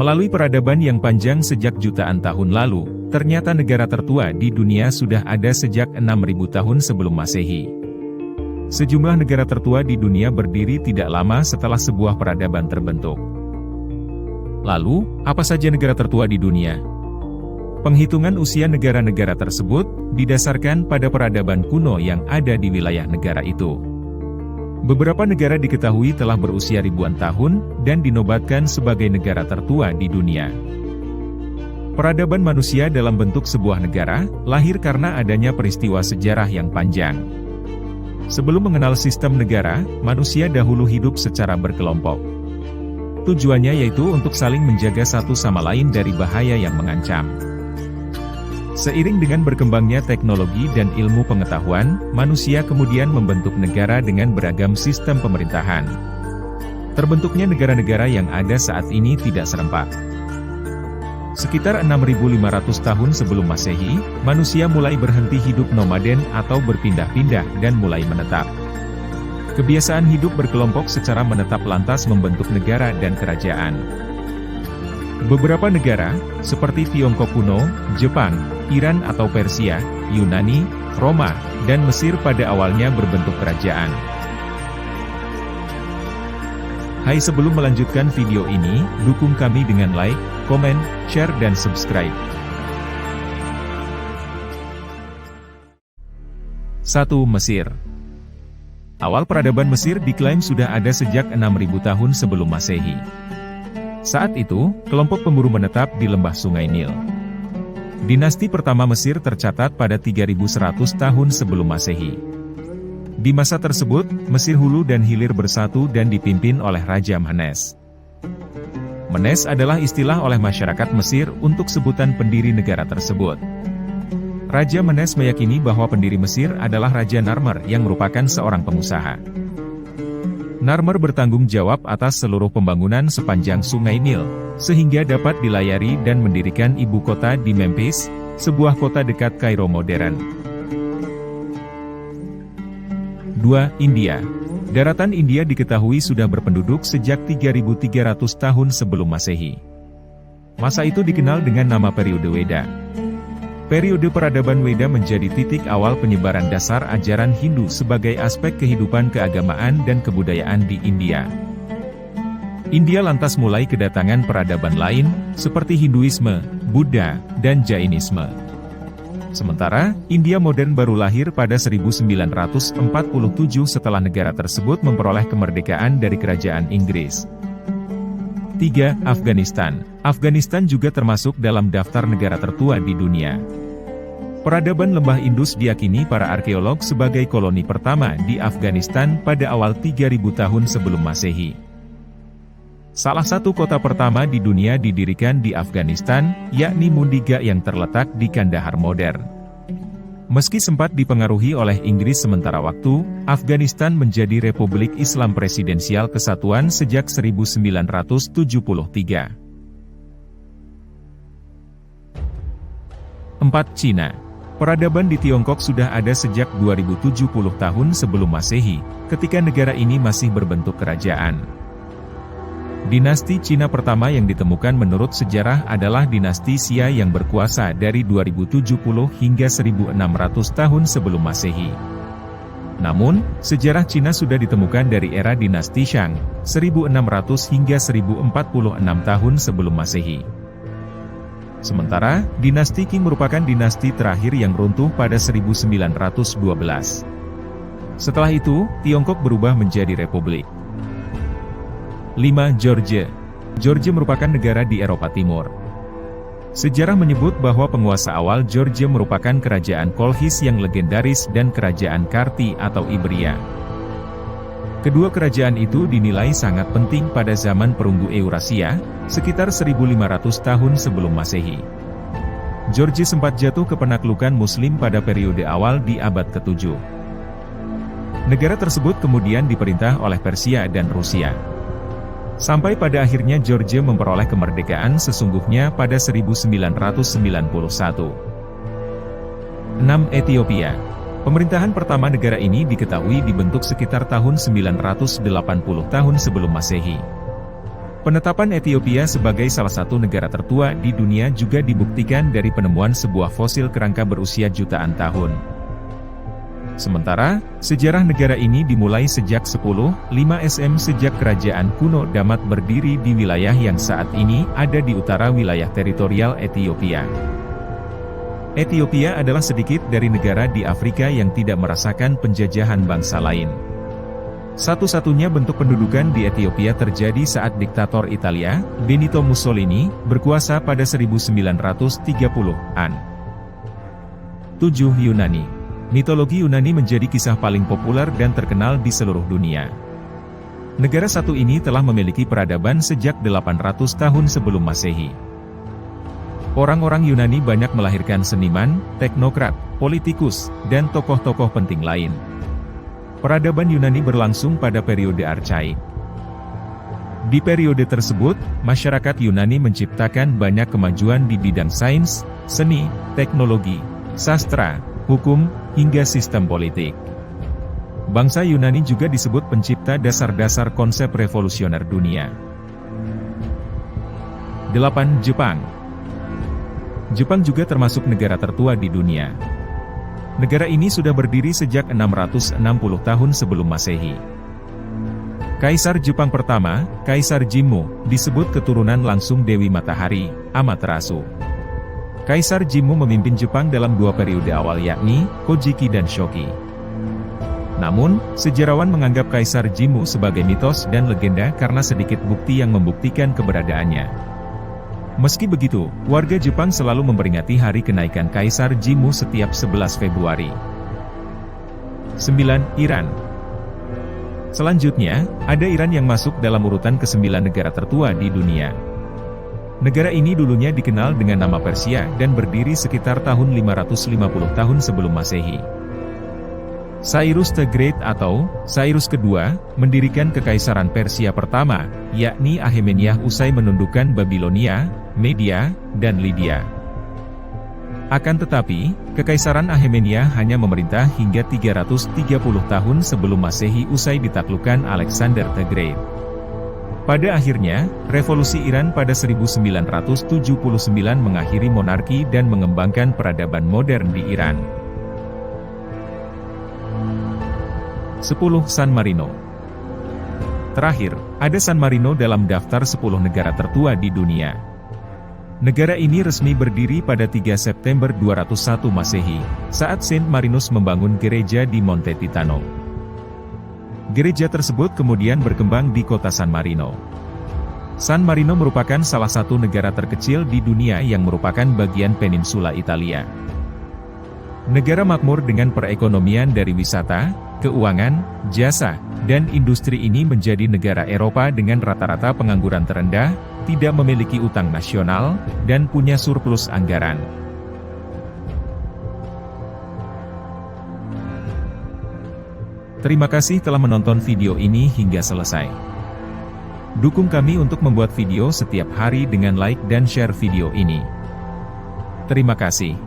Melalui peradaban yang panjang sejak jutaan tahun lalu, ternyata negara tertua di dunia sudah ada sejak 6.000 tahun sebelum Masehi. Sejumlah negara tertua di dunia berdiri tidak lama setelah sebuah peradaban terbentuk. Lalu, apa saja negara tertua di dunia? Penghitungan usia negara-negara tersebut didasarkan pada peradaban kuno yang ada di wilayah negara itu. Beberapa negara diketahui telah berusia ribuan tahun dan dinobatkan sebagai negara tertua di dunia. Peradaban manusia dalam bentuk sebuah negara lahir karena adanya peristiwa sejarah yang panjang. Sebelum mengenal sistem negara, manusia dahulu hidup secara berkelompok. Tujuannya yaitu untuk saling menjaga satu sama lain dari bahaya yang mengancam. Seiring dengan berkembangnya teknologi dan ilmu pengetahuan, manusia kemudian membentuk negara dengan beragam sistem pemerintahan. Terbentuknya negara-negara yang ada saat ini tidak serempak. Sekitar 6.500 tahun sebelum Masehi, manusia mulai berhenti hidup nomaden atau berpindah-pindah dan mulai menetap. Kebiasaan hidup berkelompok secara menetap lantas membentuk negara dan kerajaan. Beberapa negara, seperti Tiongkok kuno, Jepang, Iran atau Persia, Yunani, Roma, dan Mesir pada awalnya berbentuk kerajaan. Hai, sebelum melanjutkan video ini, dukung kami dengan like, komen, share dan subscribe. 1. Mesir. Awal peradaban Mesir diklaim sudah ada sejak 6.000 tahun sebelum Masehi. Saat itu, kelompok pemburu menetap di lembah Sungai Nil. Dinasti pertama Mesir tercatat pada 3100 tahun sebelum Masehi. Di masa tersebut, Mesir hulu dan hilir bersatu dan dipimpin oleh Raja Menes. Menes adalah istilah oleh masyarakat Mesir untuk sebutan pendiri negara tersebut. Raja Menes meyakini bahwa pendiri Mesir adalah Raja Narmer yang merupakan seorang pengusaha. Narmer bertanggung jawab atas seluruh pembangunan sepanjang Sungai Nil, sehingga dapat dilayari dan mendirikan ibu kota di Memphis, sebuah kota dekat Kairo modern. 2. India. Daratan India diketahui sudah berpenduduk sejak 3.300 tahun sebelum Masehi. Masa itu dikenal dengan nama periode Weda. Periode peradaban Weda menjadi titik awal penyebaran dasar ajaran Hindu sebagai aspek kehidupan keagamaan dan kebudayaan di India. India lantas mulai kedatangan peradaban lain, seperti Hinduisme, Buddha, dan Jainisme. Sementara, India modern baru lahir pada 1947 setelah negara tersebut memperoleh kemerdekaan dari kerajaan Inggris. 3. Afghanistan. Afghanistan juga termasuk dalam daftar negara tertua di dunia. Peradaban Lembah Indus diyakini para arkeolog sebagai koloni pertama di Afghanistan pada awal 3000 tahun sebelum Masehi. Salah satu kota pertama di dunia didirikan di Afghanistan, yakni Mundiga yang terletak di Kandahar modern. Meski sempat dipengaruhi oleh Inggris sementara waktu, Afghanistan menjadi Republik Islam Presidensial Kesatuan sejak 1973. 4. Cina. Peradaban di Tiongkok sudah ada sejak 2070 tahun sebelum Masehi, ketika negara ini masih berbentuk kerajaan. Dinasti Cina pertama yang ditemukan menurut sejarah adalah dinasti Xia yang berkuasa dari 2070 hingga 1600 tahun sebelum Masehi. Namun, sejarah Cina sudah ditemukan dari era dinasti Shang, 1600 hingga 1046 tahun sebelum Masehi. Sementara, dinasti Qing merupakan dinasti terakhir yang runtuh pada 1912. Setelah itu, Tiongkok berubah menjadi republik. 5. Georgia. Georgia merupakan negara di Eropa Timur. Sejarah menyebut bahwa penguasa awal Georgia merupakan kerajaan Kolchis yang legendaris dan kerajaan Karti atau Iberia. Kedua kerajaan itu dinilai sangat penting pada zaman perunggu Eurasia, sekitar 1500 tahun sebelum Masehi. Georgia sempat jatuh ke penaklukan Muslim pada periode awal di abad ke-7. Negara tersebut kemudian diperintah oleh Persia dan Rusia. Sampai pada akhirnya Georgia memperoleh kemerdekaan sesungguhnya pada 1991. 6. Ethiopia. Pemerintahan pertama negara ini diketahui dibentuk sekitar tahun 980 tahun sebelum Masehi. Penetapan Ethiopia sebagai salah satu negara tertua di dunia juga dibuktikan dari penemuan sebuah fosil kerangka berusia jutaan tahun. Sementara, sejarah negara ini dimulai sejak 10.5 SM sejak kerajaan kuno Damat berdiri di wilayah yang saat ini ada di utara wilayah teritorial Ethiopia. Ethiopia adalah sedikit dari negara di Afrika yang tidak merasakan penjajahan bangsa lain. Satu-satunya bentuk pendudukan di Ethiopia terjadi saat diktator Italia, Benito Mussolini, berkuasa pada 1930-an. 7. Yunani. Mitologi Yunani menjadi kisah paling populer dan terkenal di seluruh dunia. Negara satu ini telah memiliki peradaban sejak 800 tahun sebelum Masehi. Orang-orang Yunani banyak melahirkan seniman, teknokrat, politikus, dan tokoh-tokoh penting lain. Peradaban Yunani berlangsung pada periode Archaik. Di periode tersebut, masyarakat Yunani menciptakan banyak kemajuan di bidang sains, seni, teknologi, sastra, hukum, hingga sistem politik. Bangsa Yunani juga disebut pencipta dasar-dasar konsep revolusioner dunia. 8. Jepang. Jepang juga termasuk negara tertua di dunia. Negara ini sudah berdiri sejak 660 tahun sebelum Masehi. Kaisar Jepang pertama, Kaisar Jimmu, disebut keturunan langsung Dewi Matahari, Amaterasu. Kaisar Jimmu memimpin Jepang dalam dua periode awal yakni, Kojiki dan Shoki. Namun, sejarawan menganggap Kaisar Jimmu sebagai mitos dan legenda karena sedikit bukti yang membuktikan keberadaannya. Meski begitu, warga Jepang selalu memperingati hari kenaikan Kaisar Jimmu setiap 11 Februari. 9. Iran. Selanjutnya, ada Iran yang masuk dalam urutan ke-9 negara tertua di dunia. Negara ini dulunya dikenal dengan nama Persia dan berdiri sekitar tahun 550 tahun sebelum Masehi. Cyrus the Great atau Cyrus kedua, mendirikan kekaisaran Persia pertama, yakni Akhemeniah usai menundukkan Babilonia, Media, dan Lydia. Akan tetapi, kekaisaran Akhemeniah hanya memerintah hingga 330 tahun sebelum Masehi usai ditaklukkan Alexander the Great. Pada akhirnya, revolusi Iran pada 1979 mengakhiri monarki dan mengembangkan peradaban modern di Iran. 10. San Marino. Terakhir, ada San Marino dalam daftar 10 negara tertua di dunia. Negara ini resmi berdiri pada 3 September 201 Masehi, saat Saint Marinus membangun gereja di Monte Titano. Gereja tersebut kemudian berkembang di kota San Marino. San Marino merupakan salah satu negara terkecil di dunia yang merupakan bagian peninsula Italia. Negara makmur dengan perekonomian dari wisata, keuangan, jasa, dan industri ini menjadi negara Eropa dengan rata-rata pengangguran terendah, tidak memiliki utang nasional, dan punya surplus anggaran. Terima kasih telah menonton video ini hingga selesai. Dukung kami untuk membuat video setiap hari dengan like dan share video ini. Terima kasih.